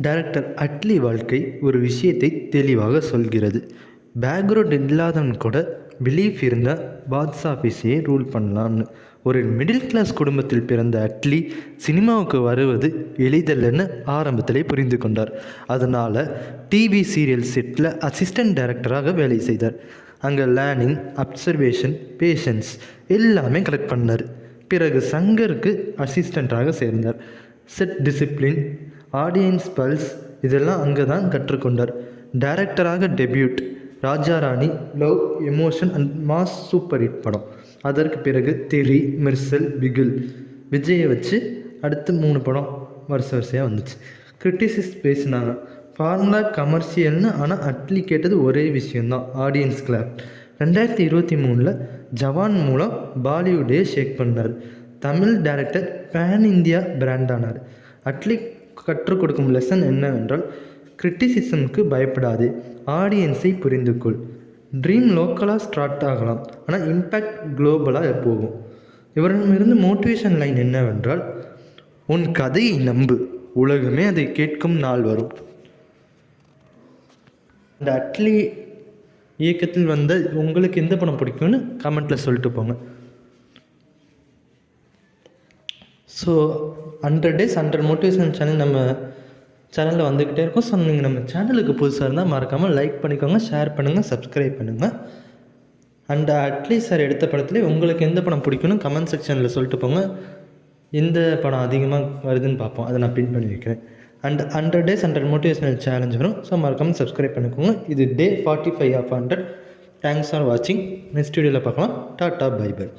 Director Atlee வாழ்க்கை ஒரு விஷயத்தை தெளிவாக சொல்கிறது. பேக்ரவுண்ட் இல்லாதவன் கூட பிலீஃப் இருந்தால் பாக்ஸ் ஆஃபீஸையே ரூல் பண்ணலான்னு. ஒரு மிடில் கிளாஸ் குடும்பத்தில் பிறந்த அட்லி சினிமாவுக்கு வருவது எளிதல்லன்னு ஆரம்பத்திலே புரிந்து கொண்டார். அதனால் டிவி சீரியல் செட்டில் அசிஸ்டன்ட் டைரக்டராக வேலை செய்தார். அங்கே லேர்னிங், அப்சர்வேஷன், பேஷன்ஸ் எல்லாமே கலெக்ட் பண்ணார். பிறகு சங்கருக்கு அசிஸ்டண்ட்டாக சேர்ந்தார். செட் டிசிப்ளின், ஆடியன்ஸ் பல்ஸ் இதெல்லாம் அங்கே தான் கற்றுக்கொண்டார். டைரக்டராக debut Raja Rani, love, emotion and mass super hit படம். அதற்கு பிறகு திரி, மெர்சல், பிகில், விஜயை வச்சு அடுத்து 3 படம் வரிசையாக வந்துச்சு. கிரிட்டிசிஸ்ட் பேசினாங்க, ஃபார்முலா கமர்ஷியல்னு. ஆனால் அட்லி கேட்டது ஒரே விஷயந்தான், ஆடியன்ஸ் கிளாப். 2023 ஜவான் மூலம் பாலிவுட்டே ஷேக் பண்ணார். தமிழ் டைரக்டர் பேன் இந்தியா பிராண்டானார். அட்லி கற்றுக் கொடுக்கும் லெசன் என்னவென்றால், கிரிட்டிசிசமுக்கு பயப்படாது, ஆடியன்ஸை புரிந்து கொள். ட்ரீம் லோக்கலாக ஸ்டார்ட் ஆகலாம், ஆனால் இம்பேக்ட் குளோபலாக போகும். இவரிடமிருந்து மோட்டிவேஷன் லைன் என்னவென்றால், உன் கதையை நம்பு, உலகமே அதை கேட்கும் நாள் வரும். இந்த அட்லி இயக்கத்தில் வந்த உங்களுக்கு எந்த படம் பிடிக்கும்னு கமெண்ட்டில் சொல்லிட்டு போங்க. ஸோ 100 days 100 மோட்டிவேஷன் சேனல் நம்ம சேனலில் வந்துக்கிட்டே இருக்கும். ஸோ நீங்கள் நம்ம சேனலுக்கு புதுசாக இருந்தால் மறக்காமல் லைக் பண்ணிக்கோங்க, ஷேர் பண்ணுங்கள், சப்ஸ்கிரைப் பண்ணுங்கள். அண்ட் அட்லி சார் எடுத்த படத்துலேயே உங்களுக்கு எந்த படம் பிடிக்கும்னு கமெண்ட் செக்ஷனில் சொல்லிட்டு போங்க. எந்த படம் அதிகமாக வருதுன்னு பார்ப்போம், அதை நான் பின் பண்ணி வைக்கிறேன். அண்ட் 100 days 100 மோட்டிவேஷனல் சேலஞ்ச் வரும். ஸோ மறக்காமல் சப்ஸ்கிரைப் பண்ணிக்கோங்க. இது டே 45 of 100. தேங்க்ஸ் ஃபார் வாட்சிங். நெக்ஸ்ட் வீடியோவில் பார்க்கலாம். டாட்டா, பை பை.